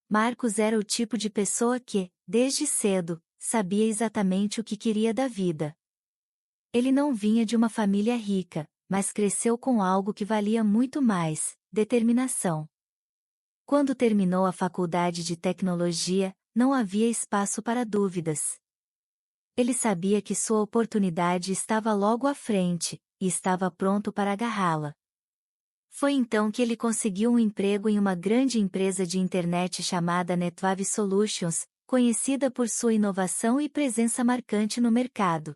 Marcos era o tipo de pessoa que, desde cedo, sabia exatamente o que queria da vida. Ele não vinha de uma família rica, mas cresceu com algo que valia muito mais: determinação. Quando terminou a faculdade de tecnologia, não havia espaço para dúvidas. Ele sabia que sua oportunidade estava logo à frente, e estava pronto para agarrá-la. Foi então que ele conseguiu um emprego em uma grande empresa de internet chamada NetWave Solutions, conhecida por sua inovação e presença marcante no mercado.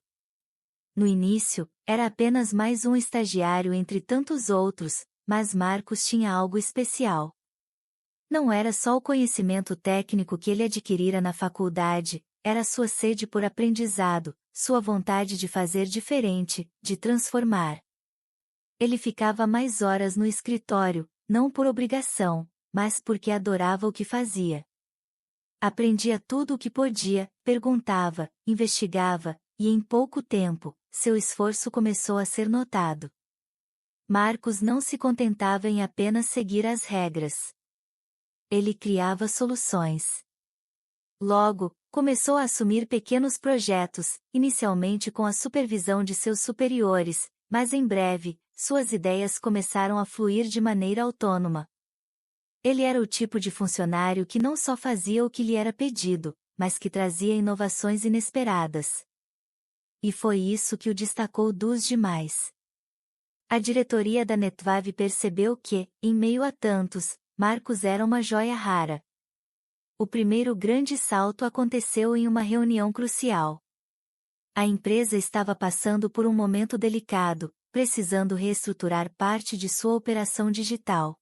No início, era apenas mais um estagiário entre tantos outros, mas Marcos tinha algo especial. Não era só o conhecimento técnico que ele adquirira na faculdade, era sua sede por aprendizado, sua vontade de fazer diferente, de transformar. Ele ficava mais horas no escritório, não por obrigação, mas porque adorava o que fazia. Aprendia tudo o que podia, perguntava, investigava, e em pouco tempo, seu esforço começou a ser notado. Marcos não se contentava em apenas seguir as regras. Ele criava soluções. Logo, começou a assumir pequenos projetos, inicialmente com a supervisão de seus superiores, mas em breve, suas ideias começaram a fluir de maneira autônoma. Ele era o tipo de funcionário que não só fazia o que lhe era pedido, mas que trazia inovações inesperadas. E foi isso que o destacou dos demais. A diretoria da NetWave percebeu que, em meio a tantos, Marcos era uma joia rara. O primeiro grande salto aconteceu em uma reunião crucial. A empresa estava passando por um momento delicado, precisando reestruturar parte de sua operação digital.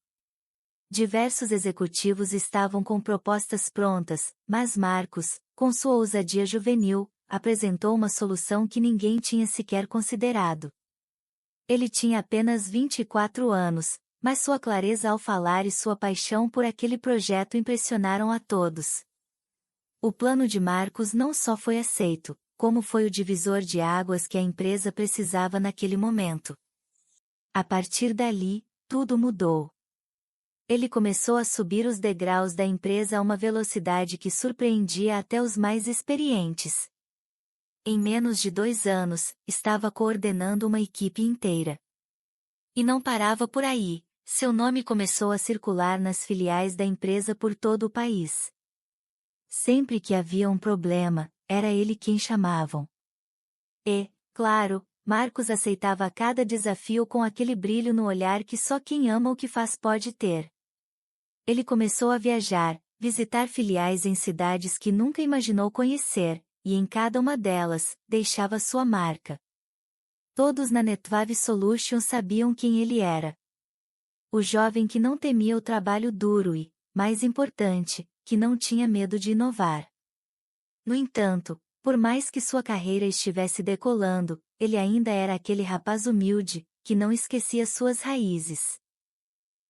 Diversos executivos estavam com propostas prontas, mas Marcos, com sua ousadia juvenil, apresentou uma solução que ninguém tinha sequer considerado. Ele tinha apenas 24 anos, mas sua clareza ao falar e sua paixão por aquele projeto impressionaram a todos. O plano de Marcos não só foi aceito, como foi o divisor de águas que a empresa precisava naquele momento. A partir dali, tudo mudou. Ele começou a subir os degraus da empresa a uma velocidade que surpreendia até os mais experientes. Em menos de 2 anos, estava coordenando uma equipe inteira. E não parava por aí, seu nome começou a circular nas filiais da empresa por todo o país. Sempre que havia um problema, era ele quem chamavam. E, claro, Marcos aceitava cada desafio com aquele brilho no olhar que só quem ama o que faz pode ter. Ele começou a viajar, visitar filiais em cidades que nunca imaginou conhecer, e em cada uma delas, deixava sua marca. Todos na NetWave Solutions sabiam quem ele era. O jovem que não temia o trabalho duro e, mais importante, que não tinha medo de inovar. No entanto, por mais que sua carreira estivesse decolando, ele ainda era aquele rapaz humilde, que não esquecia suas raízes.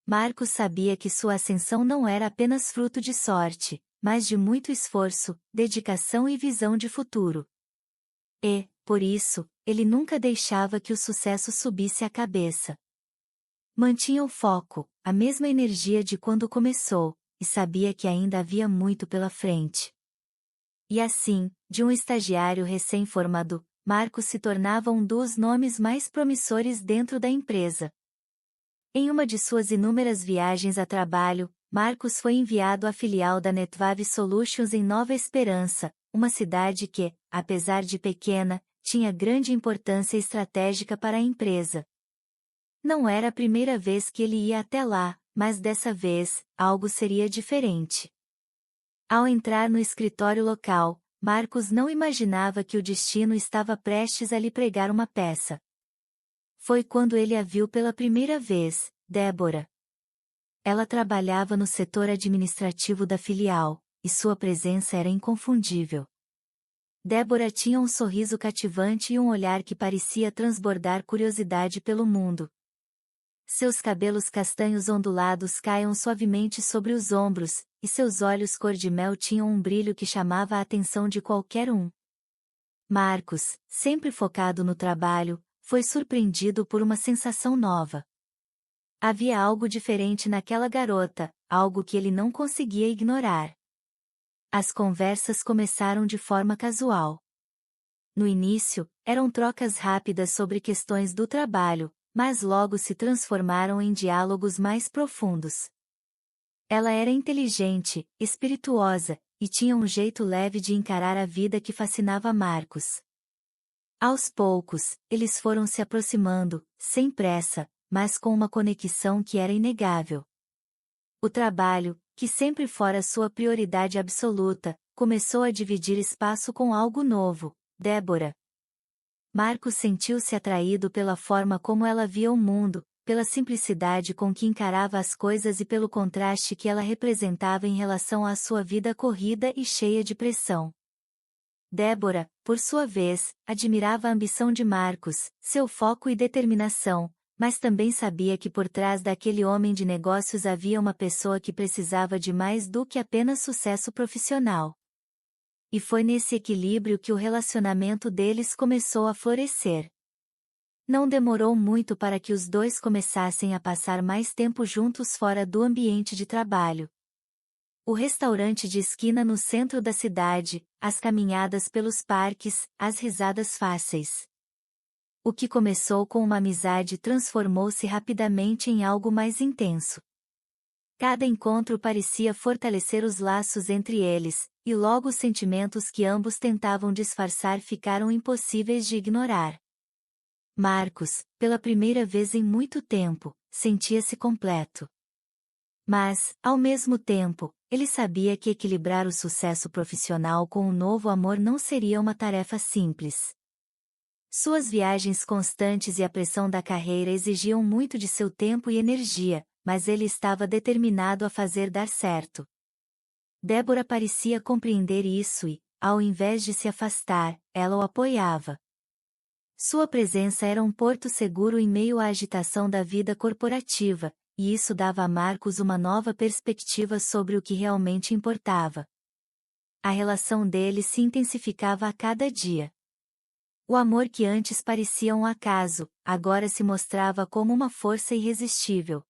Marcos sabia que sua ascensão não era apenas fruto de sorte, mas de muito esforço, dedicação e visão de futuro. E, por isso, ele nunca deixava que o sucesso subisse à cabeça. Mantinha o foco, a mesma energia de quando começou, e sabia que ainda havia muito pela frente. E assim, de um estagiário recém-formado, Marcos se tornava um dos nomes mais promissores dentro da empresa. Em uma de suas inúmeras viagens a trabalho, Marcos foi enviado à filial da NetWave Solutions em Nova Esperança, uma cidade que, apesar de pequena, tinha grande importância estratégica para a empresa. Não era a primeira vez que ele ia até lá, mas dessa vez, algo seria diferente. Ao entrar no escritório local, Marcos não imaginava que o destino estava prestes a lhe pregar uma peça. Foi quando ele a viu pela primeira vez, Débora. Ela trabalhava no setor administrativo da filial, e sua presença era inconfundível. Débora tinha um sorriso cativante e um olhar que parecia transbordar curiosidade pelo mundo. Seus cabelos castanhos ondulados caíam suavemente sobre os ombros, e seus olhos cor-de-mel tinham um brilho que chamava a atenção de qualquer um. Marcos, sempre focado no trabalho, foi surpreendido por uma sensação nova. Havia algo diferente naquela garota, algo que ele não conseguia ignorar. As conversas começaram de forma casual. No início, eram trocas rápidas sobre questões do trabalho, mas logo se transformaram em diálogos mais profundos. Ela era inteligente, espirituosa, e tinha um jeito leve de encarar a vida que fascinava Marcos. Aos poucos, eles foram se aproximando, sem pressa, mas com uma conexão que era inegável. O trabalho, que sempre fora sua prioridade absoluta, começou a dividir espaço com algo novo, Débora. Marcos sentiu-se atraído pela forma como ela via o mundo, pela simplicidade com que encarava as coisas e pelo contraste que ela representava em relação à sua vida corrida e cheia de pressão. Débora, por sua vez, admirava a ambição de Marcos, seu foco e determinação, mas também sabia que por trás daquele homem de negócios havia uma pessoa que precisava de mais do que apenas sucesso profissional. E foi nesse equilíbrio que o relacionamento deles começou a florescer. Não demorou muito para que os dois começassem a passar mais tempo juntos fora do ambiente de trabalho. O restaurante de esquina no centro da cidade, as caminhadas pelos parques, as risadas fáceis. O que começou com uma amizade transformou-se rapidamente em algo mais intenso. Cada encontro parecia fortalecer os laços entre eles, e logo os sentimentos que ambos tentavam disfarçar ficaram impossíveis de ignorar. Marcos, pela primeira vez em muito tempo, sentia-se completo. Mas, ao mesmo tempo, ele sabia que equilibrar o sucesso profissional com um novo amor não seria uma tarefa simples. Suas viagens constantes e a pressão da carreira exigiam muito de seu tempo e energia, mas ele estava determinado a fazer dar certo. Débora parecia compreender isso e, ao invés de se afastar, ela o apoiava. Sua presença era um porto seguro em meio à agitação da vida corporativa, e isso dava a Marcos uma nova perspectiva sobre o que realmente importava. A relação deles se intensificava a cada dia. O amor que antes parecia um acaso, agora se mostrava como uma força irresistível.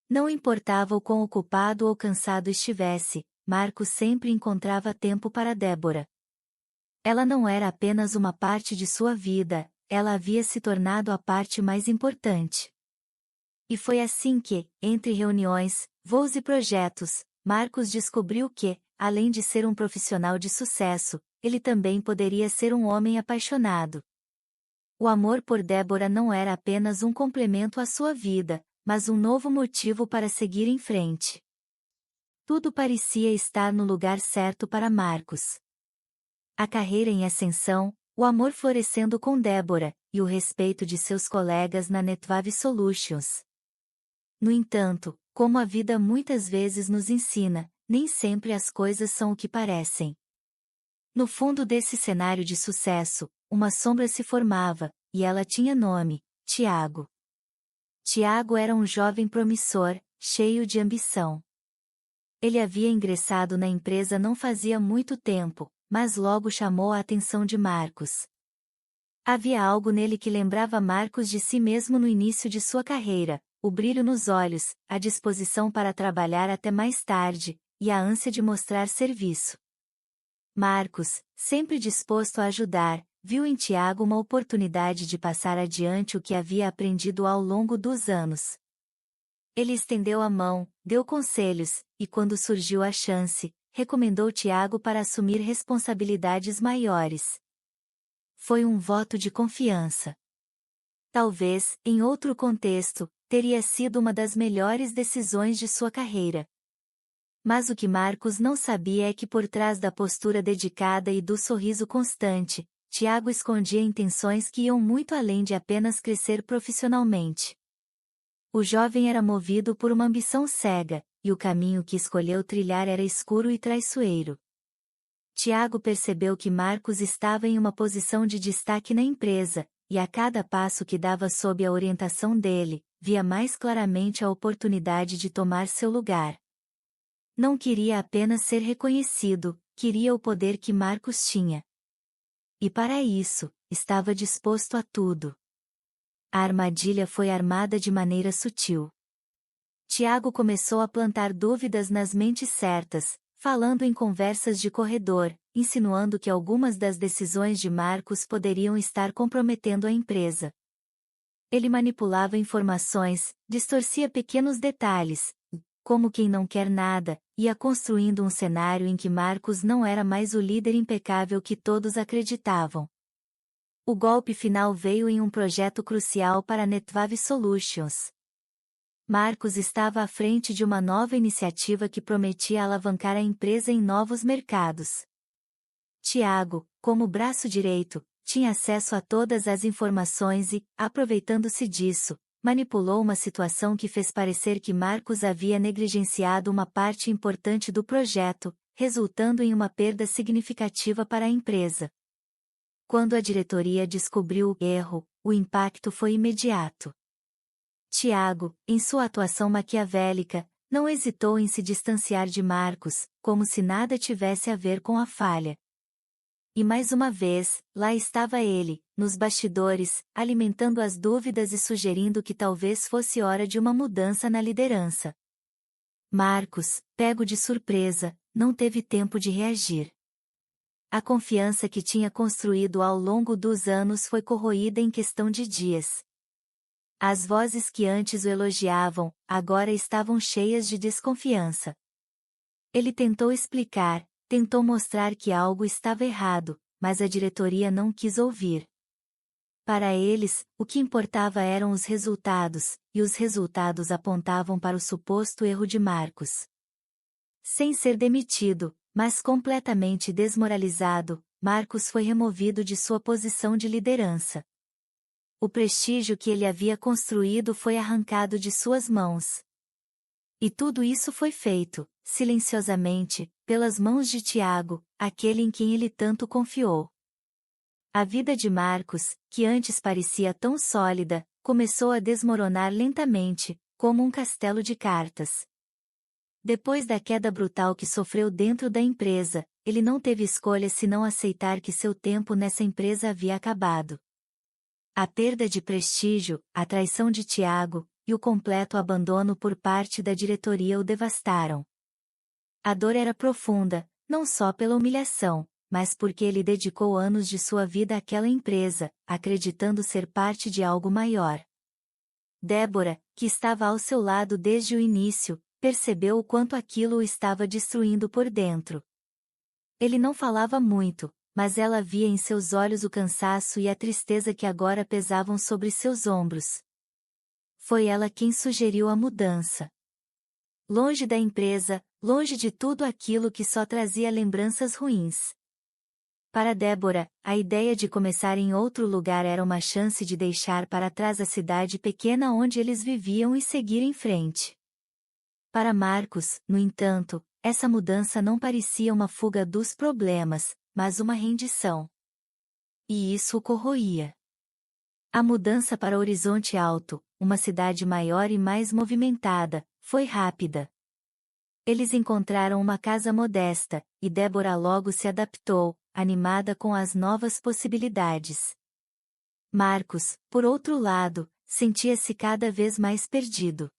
Não importava o quão ocupado ou cansado estivesse, Marcos sempre encontrava tempo para Débora. Ela não era apenas uma parte de sua vida, ela havia se tornado a parte mais importante. E foi assim que, entre reuniões, voos e projetos, Marcos descobriu que, além de ser um profissional de sucesso, ele também poderia ser um homem apaixonado. O amor por Débora não era apenas um complemento à sua vida, mas um novo motivo para seguir em frente. Tudo parecia estar no lugar certo para Marcos. A carreira em ascensão, o amor florescendo com Débora, e o respeito de seus colegas na Netwave Solutions. No entanto, como a vida muitas vezes nos ensina, nem sempre as coisas são o que parecem. No fundo desse cenário de sucesso, uma sombra se formava, e ela tinha nome: Tiago. Tiago era um jovem promissor, cheio de ambição. Ele havia ingressado na empresa não fazia muito tempo, mas logo chamou a atenção de Marcos. Havia algo nele que lembrava Marcos de si mesmo no início de sua carreira, o brilho nos olhos, a disposição para trabalhar até mais tarde, e a ânsia de mostrar serviço. Marcos, sempre disposto a ajudar, viu em Tiago uma oportunidade de passar adiante o que havia aprendido ao longo dos anos. Ele estendeu a mão, deu conselhos, e quando surgiu a chance, recomendou Tiago para assumir responsabilidades maiores. Foi um voto de confiança. Talvez, em outro contexto, teria sido uma das melhores decisões de sua carreira. Mas o que Marcos não sabia é que por trás da postura dedicada e do sorriso constante, Tiago escondia intenções que iam muito além de apenas crescer profissionalmente. O jovem era movido por uma ambição cega, e o caminho que escolheu trilhar era escuro e traiçoeiro. Tiago percebeu que Marcos estava em uma posição de destaque na empresa, e a cada passo que dava sob a orientação dele, via mais claramente a oportunidade de tomar seu lugar. Não queria apenas ser reconhecido, queria o poder que Marcos tinha. E para isso, estava disposto a tudo. A armadilha foi armada de maneira sutil. Tiago começou a plantar dúvidas nas mentes certas, falando em conversas de corredor, insinuando que algumas das decisões de Marcos poderiam estar comprometendo a empresa. Ele manipulava informações, distorcia pequenos detalhes, como quem não quer nada, ia construindo um cenário em que Marcos não era mais o líder impecável que todos acreditavam. O golpe final veio em um projeto crucial para a Netwave Solutions. Marcos estava à frente de uma nova iniciativa que prometia alavancar a empresa em novos mercados. Tiago, como braço direito, tinha acesso a todas as informações e, aproveitando-se disso, manipulou uma situação que fez parecer que Marcos havia negligenciado uma parte importante do projeto, resultando em uma perda significativa para a empresa. Quando a diretoria descobriu o erro, o impacto foi imediato. Tiago, em sua atuação maquiavélica, não hesitou em se distanciar de Marcos, como se nada tivesse a ver com a falha. E mais uma vez, lá estava ele, nos bastidores, alimentando as dúvidas e sugerindo que talvez fosse hora de uma mudança na liderança. Marcos, pego de surpresa, não teve tempo de reagir. A confiança que tinha construído ao longo dos anos foi corroída em questão de dias. As vozes que antes o elogiavam, agora estavam cheias de desconfiança. Ele tentou explicar, tentou mostrar que algo estava errado, mas a diretoria não quis ouvir. Para eles, o que importava eram os resultados, e os resultados apontavam para o suposto erro de Marcos. Sem ser demitido, mas completamente desmoralizado, Marcos foi removido de sua posição de liderança. O prestígio que ele havia construído foi arrancado de suas mãos. E tudo isso foi feito, silenciosamente, pelas mãos de Tiago, aquele em quem ele tanto confiou. A vida de Marcos, que antes parecia tão sólida, começou a desmoronar lentamente, como um castelo de cartas. Depois da queda brutal que sofreu dentro da empresa, ele não teve escolha senão aceitar que seu tempo nessa empresa havia acabado. A perda de prestígio, a traição de Tiago, e o completo abandono por parte da diretoria o devastaram. A dor era profunda, não só pela humilhação, mas porque ele dedicou anos de sua vida àquela empresa, acreditando ser parte de algo maior. Débora, que estava ao seu lado desde o início, percebeu o quanto aquilo o estava destruindo por dentro. Ele não falava muito, mas ela via em seus olhos o cansaço e a tristeza que agora pesavam sobre seus ombros. Foi ela quem sugeriu a mudança. Longe da empresa, longe de tudo aquilo que só trazia lembranças ruins. Para Débora, a ideia de começar em outro lugar era uma chance de deixar para trás a cidade pequena onde eles viviam e seguir em frente. Para Marcos, no entanto, essa mudança não parecia uma fuga dos problemas, mas uma rendição. E isso o corroía. A mudança para Horizonte Alto, uma cidade maior e mais movimentada, foi rápida. Eles encontraram uma casa modesta, e Débora logo se adaptou, animada com as novas possibilidades. Marcos, por outro lado, sentia-se cada vez mais perdido.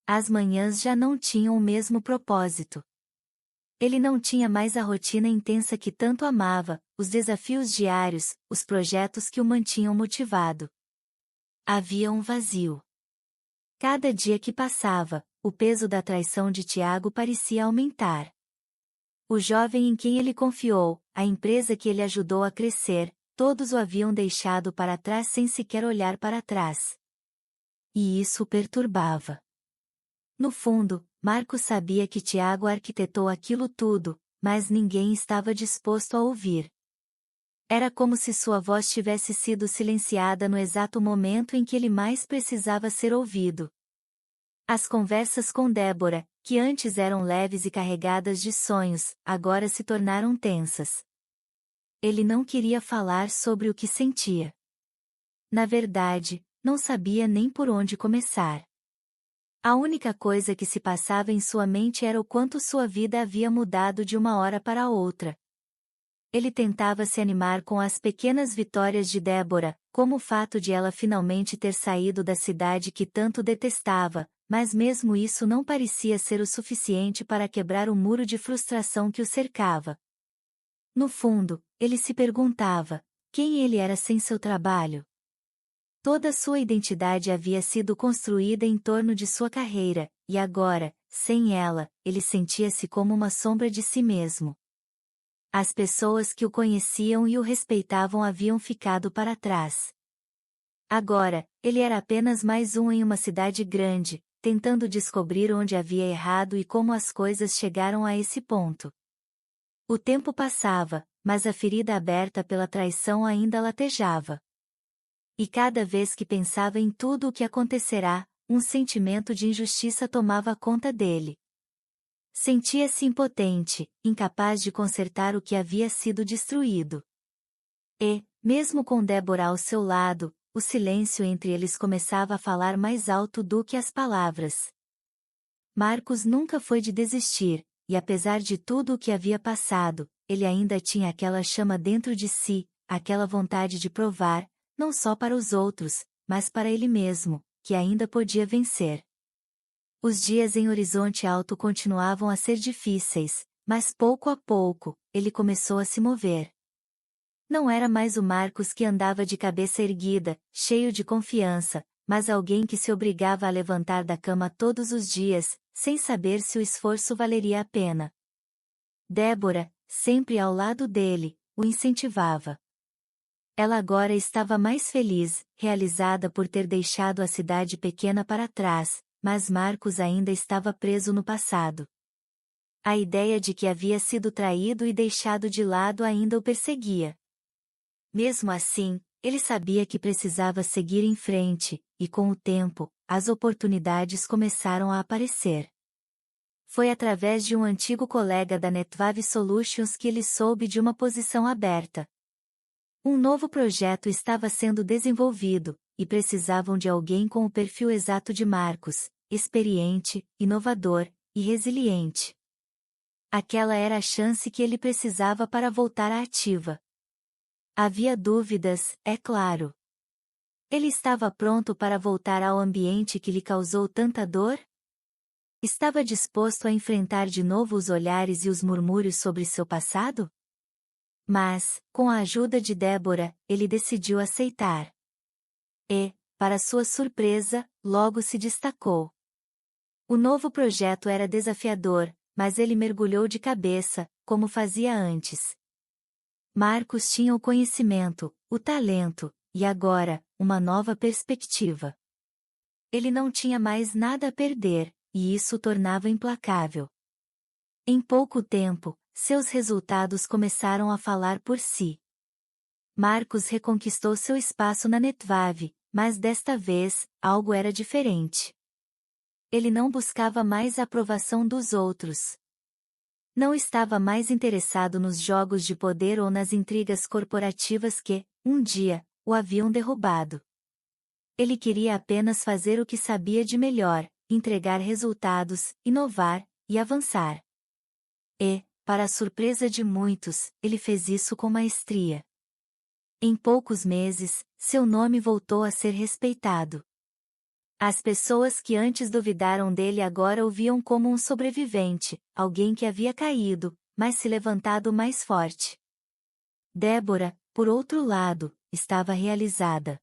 As manhãs já não tinham o mesmo propósito. Ele não tinha mais a rotina intensa que tanto amava, os desafios diários, os projetos que o mantinham motivado. Havia um vazio. Cada dia que passava, o peso da traição de Tiago parecia aumentar. O jovem em quem ele confiou, a empresa que ele ajudou a crescer, todos o haviam deixado para trás sem sequer olhar para trás. E isso o perturbava. No fundo, Marcos sabia que Tiago arquitetou aquilo tudo, mas ninguém estava disposto a ouvir. Era como se sua voz tivesse sido silenciada no exato momento em que ele mais precisava ser ouvido. As conversas com Débora, que antes eram leves e carregadas de sonhos, agora se tornaram tensas. Ele não queria falar sobre o que sentia. Na verdade, não sabia nem por onde começar. A única coisa que se passava em sua mente era o quanto sua vida havia mudado de uma hora para outra. Ele tentava se animar com as pequenas vitórias de Débora, como o fato de ela finalmente ter saído da cidade que tanto detestava, mas mesmo isso não parecia ser o suficiente para quebrar o muro de frustração que o cercava. No fundo, ele se perguntava: quem ele era sem seu trabalho? Toda sua identidade havia sido construída em torno de sua carreira, e agora, sem ela, ele sentia-se como uma sombra de si mesmo. As pessoas que o conheciam e o respeitavam haviam ficado para trás. Agora, ele era apenas mais um em uma cidade grande, tentando descobrir onde havia errado e como as coisas chegaram a esse ponto. O tempo passava, mas a ferida aberta pela traição ainda latejava. E cada vez que pensava em tudo o que acontecerá, um sentimento de injustiça tomava conta dele. Sentia-se impotente, incapaz de consertar o que havia sido destruído. E, mesmo com Débora ao seu lado, o silêncio entre eles começava a falar mais alto do que as palavras. Marcos nunca foi de desistir, e apesar de tudo o que havia passado, ele ainda tinha aquela chama dentro de si, aquela vontade de provar, não só para os outros, mas para ele mesmo, que ainda podia vencer. Os dias em Horizonte Alto continuavam a ser difíceis, mas pouco a pouco, ele começou a se mover. Não era mais o Marcos que andava de cabeça erguida, cheio de confiança, mas alguém que se obrigava a levantar da cama todos os dias, sem saber se o esforço valeria a pena. Débora, sempre ao lado dele, o incentivava. Ela agora estava mais feliz, realizada por ter deixado a cidade pequena para trás, mas Marcos ainda estava preso no passado. A ideia de que havia sido traído e deixado de lado ainda o perseguia. Mesmo assim, ele sabia que precisava seguir em frente, e com o tempo, as oportunidades começaram a aparecer. Foi através de um antigo colega da Netwave Solutions que ele soube de uma posição aberta. Um novo projeto estava sendo desenvolvido, e precisavam de alguém com o perfil exato de Marcos, experiente, inovador e resiliente. Aquela era a chance que ele precisava para voltar à ativa. Havia dúvidas, é claro. Ele estava pronto para voltar ao ambiente que lhe causou tanta dor? Estava disposto a enfrentar de novo os olhares e os murmúrios sobre seu passado? Mas, com a ajuda de Débora, ele decidiu aceitar. E, para sua surpresa, logo se destacou. O novo projeto era desafiador, mas ele mergulhou de cabeça, como fazia antes. Marcos tinha o conhecimento, o talento, e agora, uma nova perspectiva. Ele não tinha mais nada a perder, e isso o tornava implacável. Em pouco tempo, seus resultados começaram a falar por si. Marcos reconquistou seu espaço na Netwave, mas desta vez, algo era diferente. Ele não buscava mais a aprovação dos outros. Não estava mais interessado nos jogos de poder ou nas intrigas corporativas que, um dia, o haviam derrubado. Ele queria apenas fazer o que sabia de melhor, entregar resultados, inovar e avançar. E, para a surpresa de muitos, ele fez isso com maestria. Em poucos meses, seu nome voltou a ser respeitado. As pessoas que antes duvidaram dele agora o viam como um sobrevivente, alguém que havia caído, mas se levantado mais forte. Débora, por outro lado, estava realizada.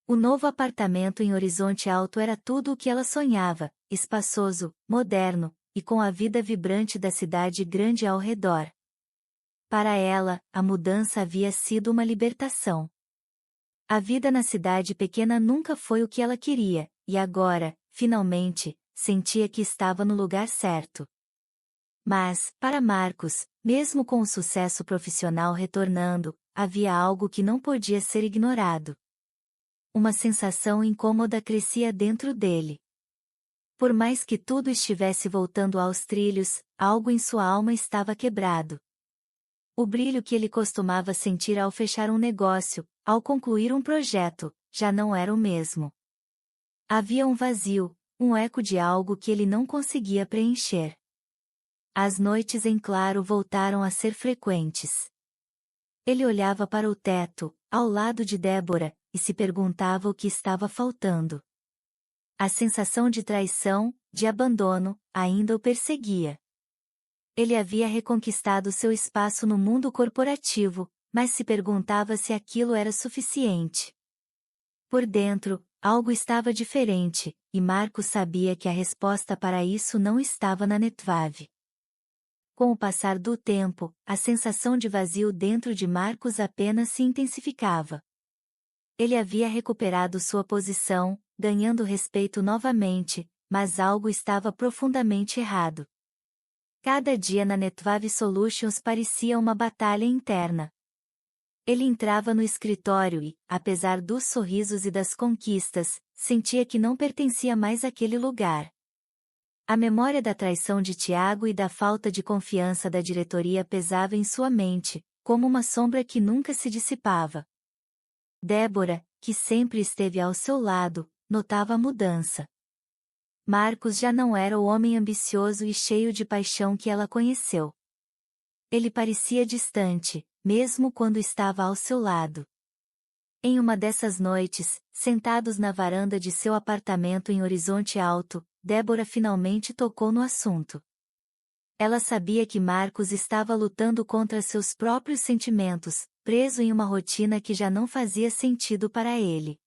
O novo apartamento em Horizonte Alto era tudo o que ela sonhava, espaçoso, moderno, e com a vida vibrante da cidade grande ao redor. Para ela, a mudança havia sido uma libertação. A vida na cidade pequena nunca foi o que ela queria, e agora, finalmente, sentia que estava no lugar certo. Mas, para Marcos, mesmo com o sucesso profissional retornando, havia algo que não podia ser ignorado. Uma sensação incômoda crescia dentro dele. Por mais que tudo estivesse voltando aos trilhos, algo em sua alma estava quebrado. O brilho que ele costumava sentir ao fechar um negócio, ao concluir um projeto, já não era o mesmo. Havia um vazio, um eco de algo que ele não conseguia preencher. As noites em claro voltaram a ser frequentes. Ele olhava para o teto, ao lado de Débora, e se perguntava o que estava faltando. A sensação de traição, de abandono, ainda o perseguia. Ele havia reconquistado seu espaço no mundo corporativo, mas se perguntava se aquilo era suficiente. Por dentro, algo estava diferente, e Marcos sabia que a resposta para isso não estava na Netwave. Com o passar do tempo, a sensação de vazio dentro de Marcos apenas se intensificava. Ele havia recuperado sua posição, ganhando respeito novamente, mas algo estava profundamente errado. Cada dia na Netwave Solutions parecia uma batalha interna. Ele entrava no escritório e, apesar dos sorrisos e das conquistas, sentia que não pertencia mais àquele lugar. A memória da traição de Tiago e da falta de confiança da diretoria pesava em sua mente, como uma sombra que nunca se dissipava. Débora, que sempre esteve ao seu lado, notava a mudança. Marcos já não era o homem ambicioso e cheio de paixão que ela conheceu. Ele parecia distante, mesmo quando estava ao seu lado. Em uma dessas noites, sentados na varanda de seu apartamento em Horizonte Alto, Débora finalmente tocou no assunto. Ela sabia que Marcos estava lutando contra seus próprios sentimentos, preso em uma rotina que já não fazia sentido para ele.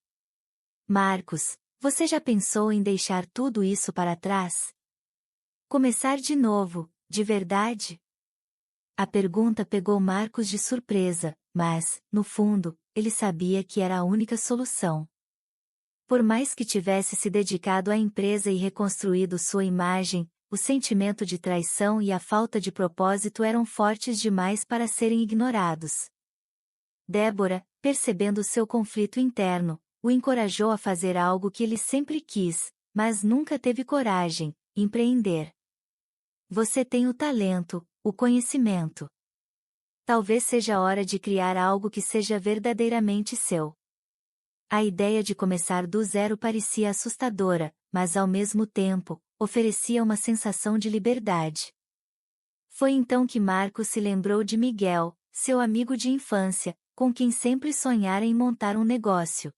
Marcos, você já pensou em deixar tudo isso para trás? Começar de novo, de verdade? A pergunta pegou Marcos de surpresa, mas, no fundo, ele sabia que era a única solução. Por mais que tivesse se dedicado à empresa e reconstruído sua imagem, o sentimento de traição e a falta de propósito eram fortes demais para serem ignorados. Débora, percebendo seu conflito interno, o encorajou a fazer algo que ele sempre quis, mas nunca teve coragem: empreender. Você tem o talento, o conhecimento. Talvez seja a hora de criar algo que seja verdadeiramente seu. A ideia de começar do zero parecia assustadora, mas ao mesmo tempo, oferecia uma sensação de liberdade. Foi então que Marcos se lembrou de Miguel, seu amigo de infância, com quem sempre sonhara em montar um negócio.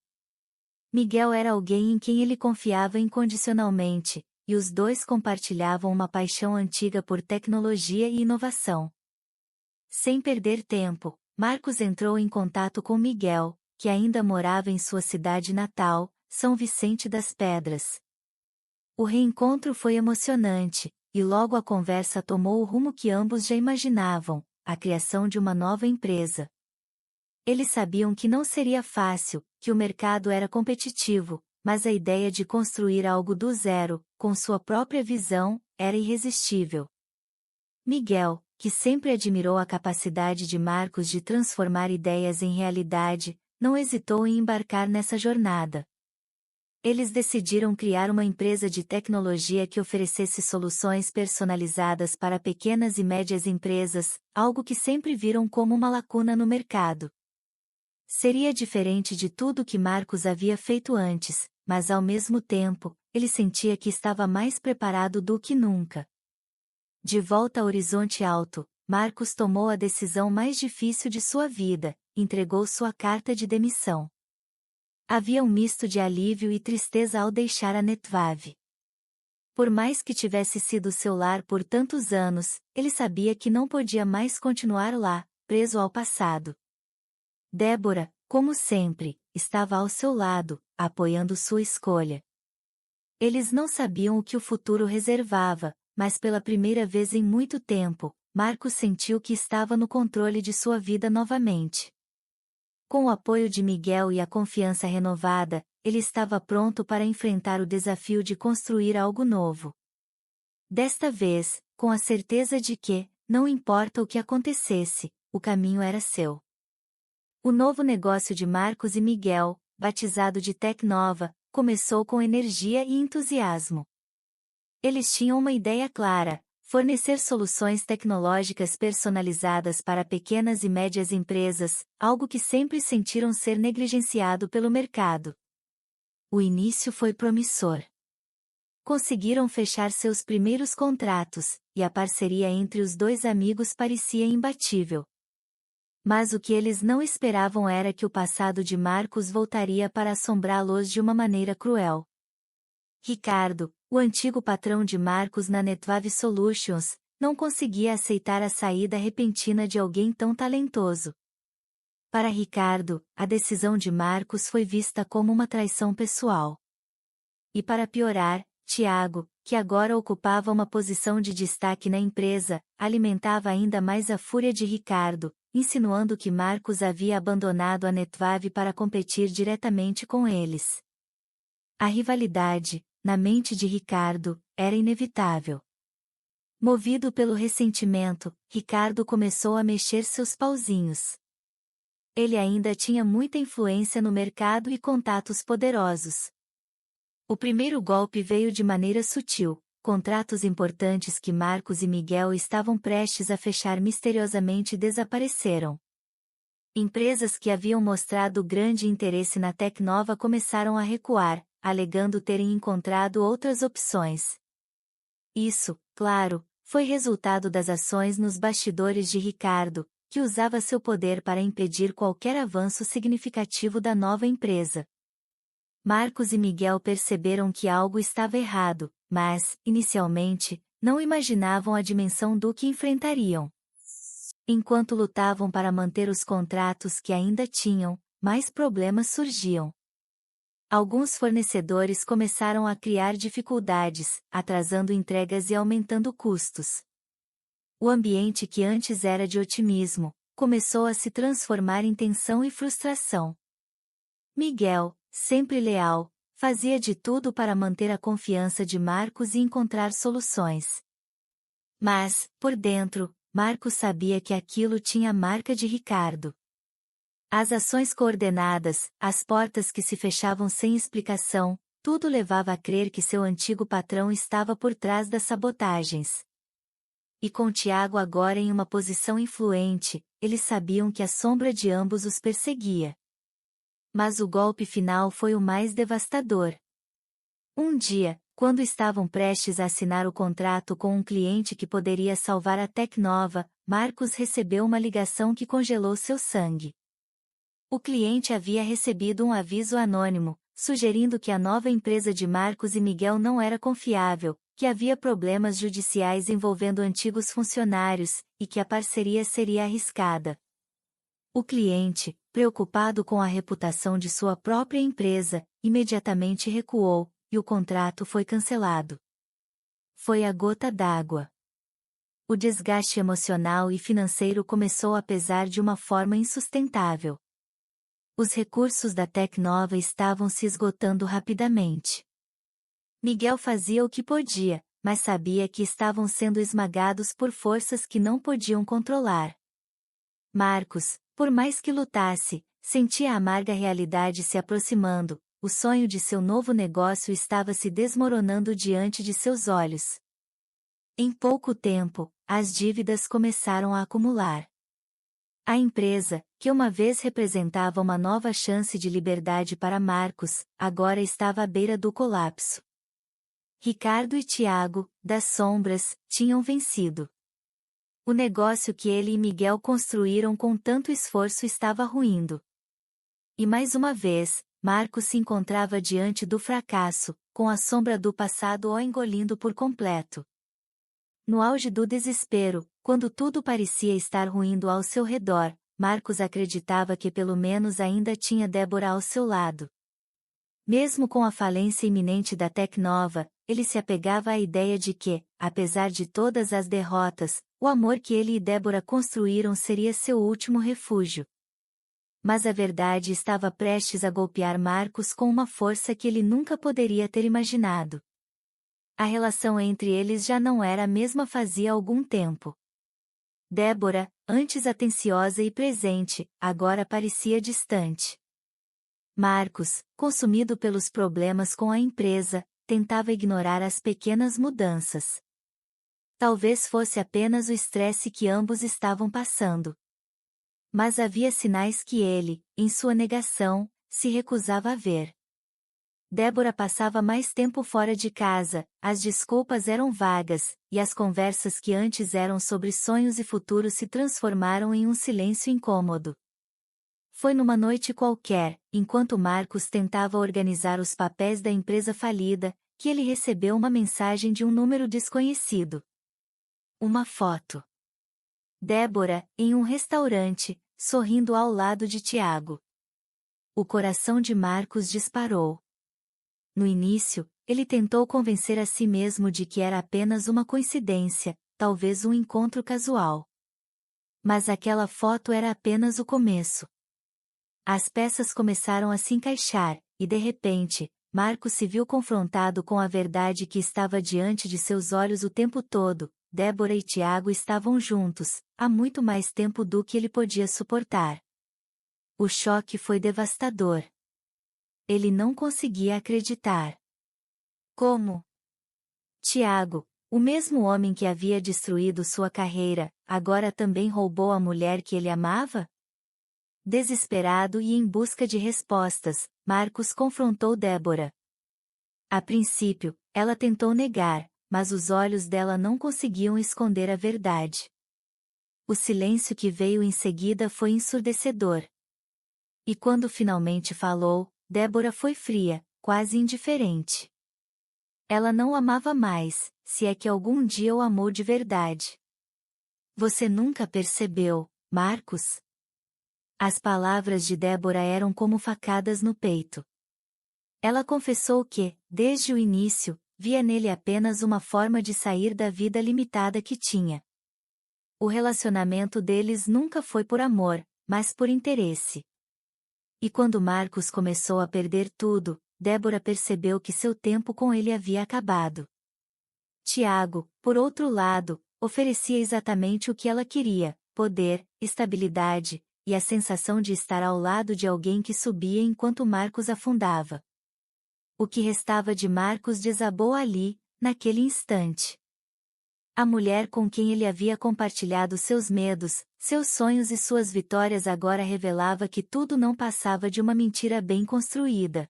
Miguel era alguém em quem ele confiava incondicionalmente, e os dois compartilhavam uma paixão antiga por tecnologia e inovação. Sem perder tempo, Marcos entrou em contato com Miguel, que ainda morava em sua cidade natal, São Vicente das Pedras. O reencontro foi emocionante, e logo a conversa tomou o rumo que ambos já imaginavam: a criação de uma nova empresa. Eles sabiam que não seria fácil, que o mercado era competitivo, mas a ideia de construir algo do zero, com sua própria visão, era irresistível. Miguel, que sempre admirou a capacidade de Marcos de transformar ideias em realidade, não hesitou em embarcar nessa jornada. Eles decidiram criar uma empresa de tecnologia que oferecesse soluções personalizadas para pequenas e médias empresas, algo que sempre viram como uma lacuna no mercado. Seria diferente de tudo que Marcos havia feito antes, mas ao mesmo tempo, ele sentia que estava mais preparado do que nunca. De volta a Horizonte Alto, Marcos tomou a decisão mais difícil de sua vida: entregou sua carta de demissão. Havia um misto de alívio e tristeza ao deixar a Netwave. Por mais que tivesse sido seu lar por tantos anos, ele sabia que não podia mais continuar lá, preso ao passado. Débora, como sempre, estava ao seu lado, apoiando sua escolha. Eles não sabiam o que o futuro reservava, mas pela primeira vez em muito tempo, Marcos sentiu que estava no controle de sua vida novamente. Com o apoio de Miguel e a confiança renovada, ele estava pronto para enfrentar o desafio de construir algo novo. Desta vez, com a certeza de que, não importa o que acontecesse, o caminho era seu. O novo negócio de Marcos e Miguel, batizado de Tecnova, começou com energia e entusiasmo. Eles tinham uma ideia clara: fornecer soluções tecnológicas personalizadas para pequenas e médias empresas, algo que sempre sentiram ser negligenciado pelo mercado. O início foi promissor. Conseguiram fechar seus primeiros contratos, e a parceria entre os dois amigos parecia imbatível. Mas o que eles não esperavam era que o passado de Marcos voltaria para assombrá-los de uma maneira cruel. Ricardo, o antigo patrão de Marcos na Netwave Solutions, não conseguia aceitar a saída repentina de alguém tão talentoso. Para Ricardo, a decisão de Marcos foi vista como uma traição pessoal. E para piorar, Tiago, que agora ocupava uma posição de destaque na empresa, alimentava ainda mais a fúria de Ricardo, insinuando que Marcos havia abandonado a Netwave para competir diretamente com eles. A rivalidade, na mente de Ricardo, era inevitável. Movido pelo ressentimento, Ricardo começou a mexer seus pauzinhos. Ele ainda tinha muita influência no mercado e contatos poderosos. O primeiro golpe veio de maneira sutil. Contratos importantes que Marcos e Miguel estavam prestes a fechar misteriosamente desapareceram. Empresas que haviam mostrado grande interesse na Tecnova começaram a recuar, alegando terem encontrado outras opções. Isso, claro, foi resultado das ações nos bastidores de Ricardo, que usava seu poder para impedir qualquer avanço significativo da nova empresa. Marcos e Miguel perceberam que algo estava errado, mas, inicialmente, não imaginavam a dimensão do que enfrentariam. Enquanto lutavam para manter os contratos que ainda tinham, mais problemas surgiam. Alguns fornecedores começaram a criar dificuldades, atrasando entregas e aumentando custos. O ambiente que antes era de otimismo, começou a se transformar em tensão e frustração. Miguel, sempre leal, fazia de tudo para manter a confiança de Marcos e encontrar soluções. Mas, por dentro, Marcos sabia que aquilo tinha a marca de Ricardo. As ações coordenadas, as portas que se fechavam sem explicação, tudo levava a crer que seu antigo patrão estava por trás das sabotagens. E com Tiago agora em uma posição influente, eles sabiam que a sombra de ambos os perseguia. Mas o golpe final foi o mais devastador. Um dia, quando estavam prestes a assinar o contrato com um cliente que poderia salvar a Tecnova, Marcos recebeu uma ligação que congelou seu sangue. O cliente havia recebido um aviso anônimo, sugerindo que a nova empresa de Marcos e Miguel não era confiável, que havia problemas judiciais envolvendo antigos funcionários, e que a parceria seria arriscada. O cliente, preocupado com a reputação de sua própria empresa, imediatamente recuou, e o contrato foi cancelado. Foi a gota d'água. O desgaste emocional e financeiro começou a pesar de uma forma insustentável. Os recursos da Tecnova estavam se esgotando rapidamente. Miguel fazia o que podia, mas sabia que estavam sendo esmagados por forças que não podiam controlar. Marcos, por mais que lutasse, sentia a amarga realidade se aproximando, o sonho de seu novo negócio estava se desmoronando diante de seus olhos. Em pouco tempo, as dívidas começaram a acumular. A empresa, que uma vez representava uma nova chance de liberdade para Marcos, agora estava à beira do colapso. Ricardo e Tiago, das sombras, tinham vencido. O negócio que ele e Miguel construíram com tanto esforço estava ruindo. E mais uma vez, Marcos se encontrava diante do fracasso, com a sombra do passado o engolindo por completo. No auge do desespero, quando tudo parecia estar ruindo ao seu redor, Marcos acreditava que pelo menos ainda tinha Débora ao seu lado. Mesmo com a falência iminente da Tecnova, ele se apegava à ideia de que, apesar de todas as derrotas, o amor que ele e Débora construíram seria seu último refúgio. Mas a verdade estava prestes a golpear Marcos com uma força que ele nunca poderia ter imaginado. A relação entre eles já não era a mesma fazia algum tempo. Débora, antes atenciosa e presente, agora parecia distante. Marcos, consumido pelos problemas com a empresa, tentava ignorar as pequenas mudanças. Talvez fosse apenas o estresse que ambos estavam passando. Mas havia sinais que ele, em sua negação, se recusava a ver. Débora passava mais tempo fora de casa, as desculpas eram vagas, e as conversas que antes eram sobre sonhos e futuro se transformaram em um silêncio incômodo. Foi numa noite qualquer, enquanto Marcos tentava organizar os papéis da empresa falida, que ele recebeu uma mensagem de um número desconhecido. Uma foto. Débora, em um restaurante, sorrindo ao lado de Tiago. O coração de Marcos disparou. No início, ele tentou convencer a si mesmo de que era apenas uma coincidência, talvez um encontro casual. Mas aquela foto era apenas o começo. As peças começaram a se encaixar, e de repente, Marcos se viu confrontado com a verdade que estava diante de seus olhos o tempo todo: Débora e Tiago estavam juntos, há muito mais tempo do que ele podia suportar. O choque foi devastador. Ele não conseguia acreditar. Como? Tiago, o mesmo homem que havia destruído sua carreira, agora também roubou a mulher que ele amava? Desesperado e em busca de respostas, Marcos confrontou Débora. A princípio, ela tentou negar, mas os olhos dela não conseguiam esconder a verdade. O silêncio que veio em seguida foi ensurdecedor. E quando finalmente falou, Débora foi fria, quase indiferente. Ela não o amava mais, se é que algum dia o amou de verdade. Você nunca percebeu, Marcos? As palavras de Débora eram como facadas no peito. Ela confessou que, desde o início, via nele apenas uma forma de sair da vida limitada que tinha. O relacionamento deles nunca foi por amor, mas por interesse. E quando Marcos começou a perder tudo, Débora percebeu que seu tempo com ele havia acabado. Tiago, por outro lado, oferecia exatamente o que ela queria: poder, estabilidade, e a sensação de estar ao lado de alguém que subia enquanto Marcos afundava. O que restava de Marcos desabou ali, naquele instante. A mulher com quem ele havia compartilhado seus medos, seus sonhos e suas vitórias agora revelava que tudo não passava de uma mentira bem construída.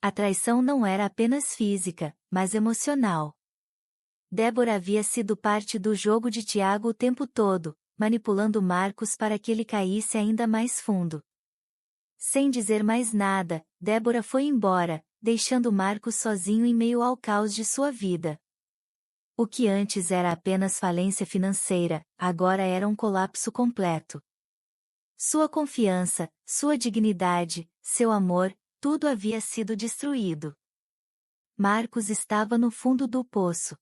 A traição não era apenas física, mas emocional. Débora havia sido parte do jogo de Tiago o tempo todo, manipulando Marcos para que ele caísse ainda mais fundo. Sem dizer mais nada, Débora foi embora, deixando Marcos sozinho em meio ao caos de sua vida. O que antes era apenas falência financeira, agora era um colapso completo. Sua confiança, sua dignidade, seu amor, tudo havia sido destruído. Marcos estava no fundo do poço.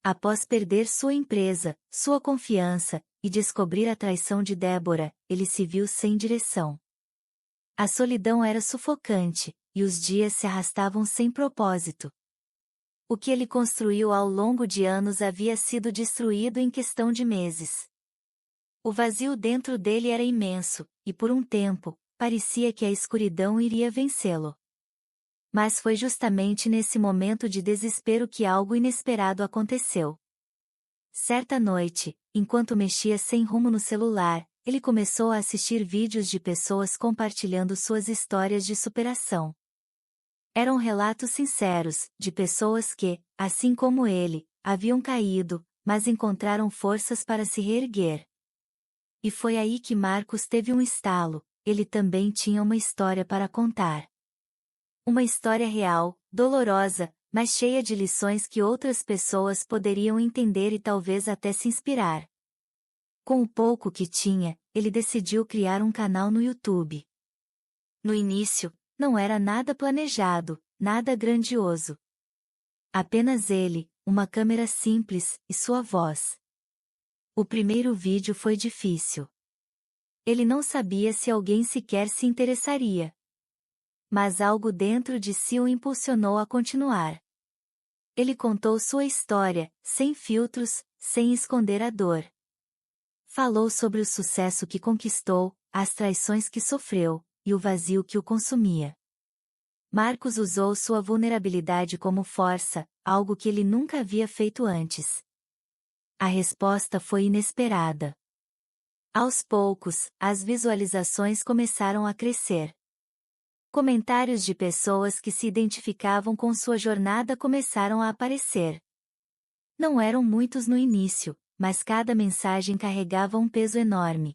Após perder sua empresa, sua confiança, e descobrir a traição de Débora, ele se viu sem direção. A solidão era sufocante, e os dias se arrastavam sem propósito. O que ele construiu ao longo de anos havia sido destruído em questão de meses. O vazio dentro dele era imenso, e por um tempo, parecia que a escuridão iria vencê-lo. Mas foi justamente nesse momento de desespero que algo inesperado aconteceu. Certa noite, enquanto mexia sem rumo no celular, ele começou a assistir vídeos de pessoas compartilhando suas histórias de superação. Eram relatos sinceros, de pessoas que, assim como ele, haviam caído, mas encontraram forças para se reerguer. E foi aí que Marcos teve um estalo: ele também tinha uma história para contar. Uma história real, dolorosa, mas cheia de lições que outras pessoas poderiam entender e talvez até se inspirar. Com o pouco que tinha, ele decidiu criar um canal no YouTube. No início, não era nada planejado, nada grandioso. Apenas ele, uma câmera simples, e sua voz. O primeiro vídeo foi difícil. Ele não sabia se alguém sequer se interessaria. Mas algo dentro de si o impulsionou a continuar. Ele contou sua história, sem filtros, sem esconder a dor. Falou sobre o sucesso que conquistou, as traições que sofreu, e o vazio que o consumia. Marcos usou sua vulnerabilidade como força, algo que ele nunca havia feito antes. A resposta foi inesperada. Aos poucos, as visualizações começaram a crescer. Comentários de pessoas que se identificavam com sua jornada começaram a aparecer. Não eram muitos no início, mas cada mensagem carregava um peso enorme.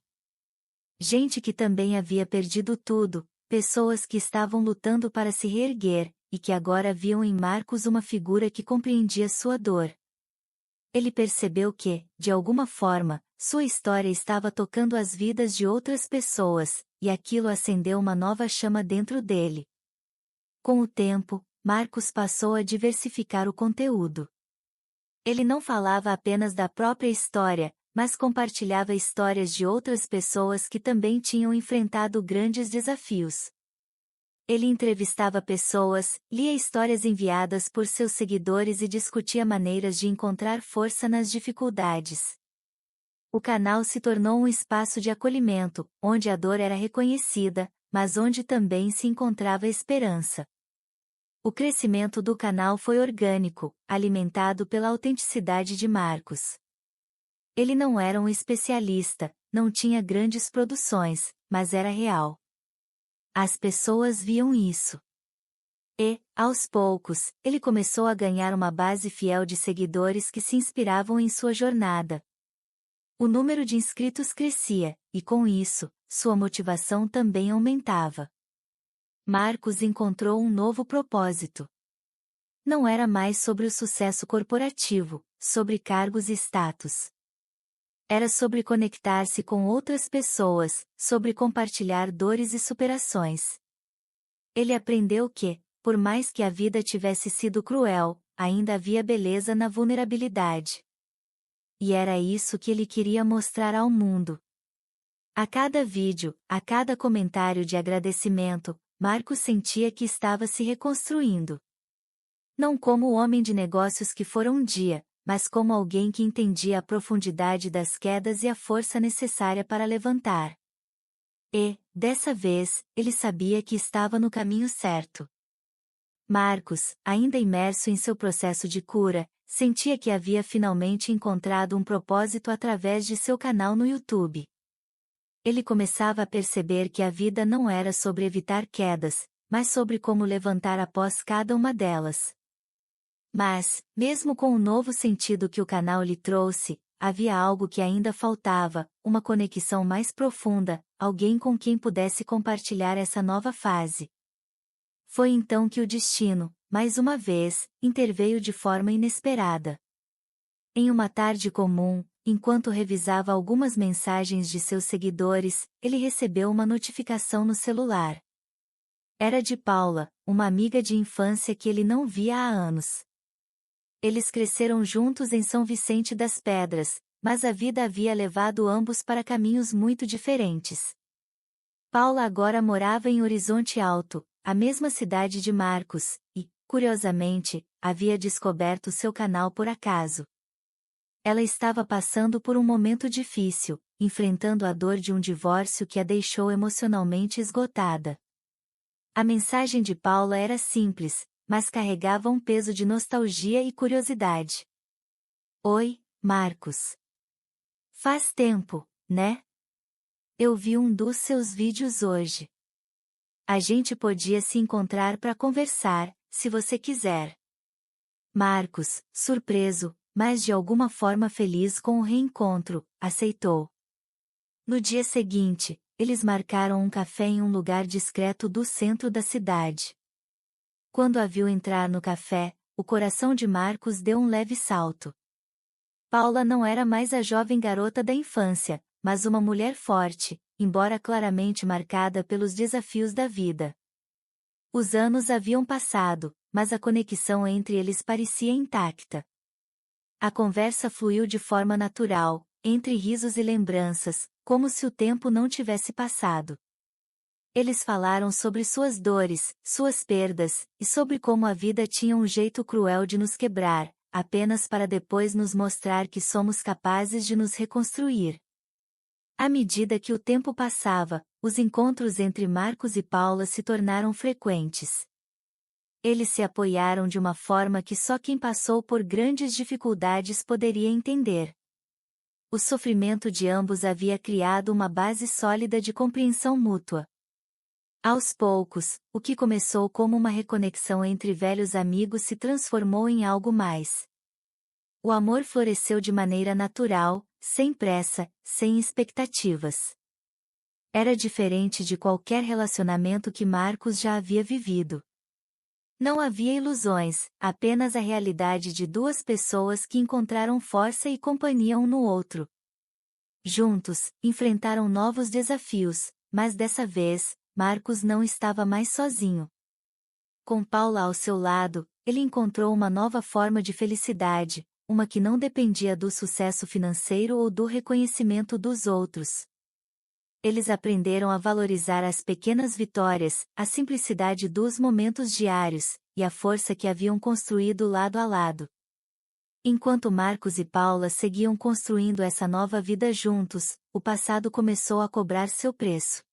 Gente que também havia perdido tudo, pessoas que estavam lutando para se reerguer, e que agora viam em Marcos uma figura que compreendia sua dor. Ele percebeu que, de alguma forma, sua história estava tocando as vidas de outras pessoas, e aquilo acendeu uma nova chama dentro dele. Com o tempo, Marcos passou a diversificar o conteúdo. Ele não falava apenas da própria história, mas compartilhava histórias de outras pessoas que também tinham enfrentado grandes desafios. Ele entrevistava pessoas, lia histórias enviadas por seus seguidores e discutia maneiras de encontrar força nas dificuldades. O canal se tornou um espaço de acolhimento, onde a dor era reconhecida, mas onde também se encontrava esperança. O crescimento do canal foi orgânico, alimentado pela autenticidade de Marcos. Ele não era um especialista, não tinha grandes produções, mas era real. As pessoas viam isso. E, aos poucos, ele começou a ganhar uma base fiel de seguidores que se inspiravam em sua jornada. O número de inscritos crescia, e com isso, sua motivação também aumentava. Marcos encontrou um novo propósito. Não era mais sobre o sucesso corporativo, sobre cargos e status. Era sobre conectar-se com outras pessoas, sobre compartilhar dores e superações. Ele aprendeu que, por mais que a vida tivesse sido cruel, ainda havia beleza na vulnerabilidade. E era isso que ele queria mostrar ao mundo. A cada vídeo, a cada comentário de agradecimento, Marcos sentia que estava se reconstruindo. Não como o homem de negócios que fora um dia, mas como alguém que entendia a profundidade das quedas e a força necessária para levantar. E, dessa vez, ele sabia que estava no caminho certo. Marcos, ainda imerso em seu processo de cura, sentia que havia finalmente encontrado um propósito através de seu canal no YouTube. Ele começava a perceber que a vida não era sobre evitar quedas, mas sobre como levantar após cada uma delas. Mas, mesmo com o novo sentido que o canal lhe trouxe, havia algo que ainda faltava, uma conexão mais profunda, alguém com quem pudesse compartilhar essa nova fase. Foi então que o destino, mais uma vez, interveio de forma inesperada. Em uma tarde comum, enquanto revisava algumas mensagens de seus seguidores, ele recebeu uma notificação no celular. Era de Paula, uma amiga de infância que ele não via há anos. Eles cresceram juntos em São Vicente das Pedras, mas a vida havia levado ambos para caminhos muito diferentes. Paula agora morava em Horizonte Alto, a mesma cidade de Marcos, e, curiosamente, havia descoberto seu canal por acaso. Ela estava passando por um momento difícil, enfrentando a dor de um divórcio que a deixou emocionalmente esgotada. A mensagem de Paula era simples, mas carregava um peso de nostalgia e curiosidade. Oi, Marcos. Faz tempo, né? Eu vi um dos seus vídeos hoje. A gente podia se encontrar para conversar, se você quiser. Marcos, surpreso, mas de alguma forma feliz com o reencontro, aceitou. No dia seguinte, eles marcaram um café em um lugar discreto do centro da cidade. Quando a viu entrar no café, o coração de Marcos deu um leve salto. Paula não era mais a jovem garota da infância, mas uma mulher forte, embora claramente marcada pelos desafios da vida. Os anos haviam passado, mas a conexão entre eles parecia intacta. A conversa fluiu de forma natural, entre risos e lembranças, como se o tempo não tivesse passado. Eles falaram sobre suas dores, suas perdas, e sobre como a vida tinha um jeito cruel de nos quebrar, apenas para depois nos mostrar que somos capazes de nos reconstruir. À medida que o tempo passava, os encontros entre Marcos e Paula se tornaram frequentes. Eles se apoiaram de uma forma que só quem passou por grandes dificuldades poderia entender. O sofrimento de ambos havia criado uma base sólida de compreensão mútua. Aos poucos, o que começou como uma reconexão entre velhos amigos se transformou em algo mais. O amor floresceu de maneira natural, sem pressa, sem expectativas. Era diferente de qualquer relacionamento que Marcos já havia vivido. Não havia ilusões, apenas a realidade de duas pessoas que encontraram força e companhia um no outro. Juntos, enfrentaram novos desafios, mas dessa vez, Marcos não estava mais sozinho. Com Paula ao seu lado, ele encontrou uma nova forma de felicidade, uma que não dependia do sucesso financeiro ou do reconhecimento dos outros. Eles aprenderam a valorizar as pequenas vitórias, a simplicidade dos momentos diários, e a força que haviam construído lado a lado. Enquanto Marcos e Paula seguiam construindo essa nova vida juntos, o passado começou a cobrar seu preço.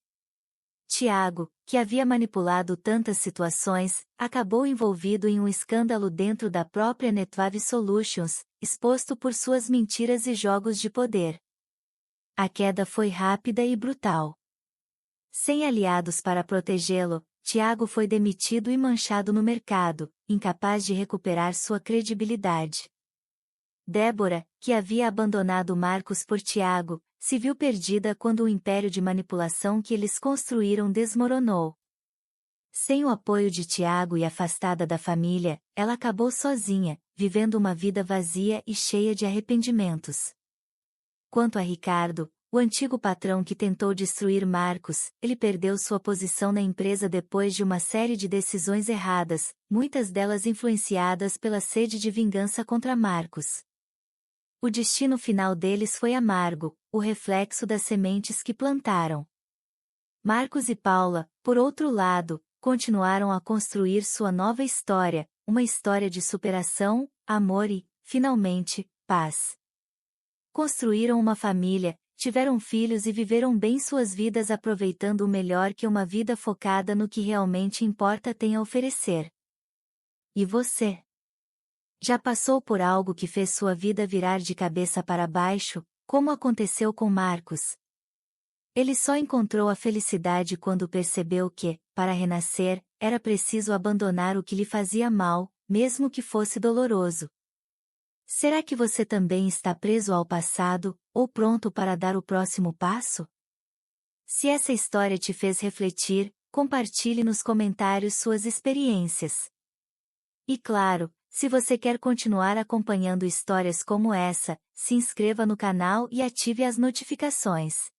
Tiago, que havia manipulado tantas situações, acabou envolvido em um escândalo dentro da própria Netwave Solutions, exposto por suas mentiras e jogos de poder. A queda foi rápida e brutal. Sem aliados para protegê-lo, Tiago foi demitido e manchado no mercado, incapaz de recuperar sua credibilidade. Débora, que havia abandonado Marcos por Tiago, se viu perdida quando o império de manipulação que eles construíram desmoronou. Sem o apoio de Tiago e afastada da família, ela acabou sozinha, vivendo uma vida vazia e cheia de arrependimentos. Quanto a Ricardo, o antigo patrão que tentou destruir Marcos, ele perdeu sua posição na empresa depois de uma série de decisões erradas, muitas delas influenciadas pela sede de vingança contra Marcos. O destino final deles foi amargo, o reflexo das sementes que plantaram. Marcos e Paula, por outro lado, continuaram a construir sua nova história, uma história de superação, amor e, finalmente, paz. Construíram uma família, tiveram filhos e viveram bem suas vidas aproveitando o melhor que uma vida focada no que realmente importa tem a oferecer. E você? Já passou por algo que fez sua vida virar de cabeça para baixo, como aconteceu com Marcos? Ele só encontrou a felicidade quando percebeu que, para renascer, era preciso abandonar o que lhe fazia mal, mesmo que fosse doloroso. Será que você também está preso ao passado, ou pronto para dar o próximo passo? Se essa história te fez refletir, compartilhe nos comentários suas experiências. E claro, se você quer continuar acompanhando histórias como essa, se inscreva no canal e ative as notificações.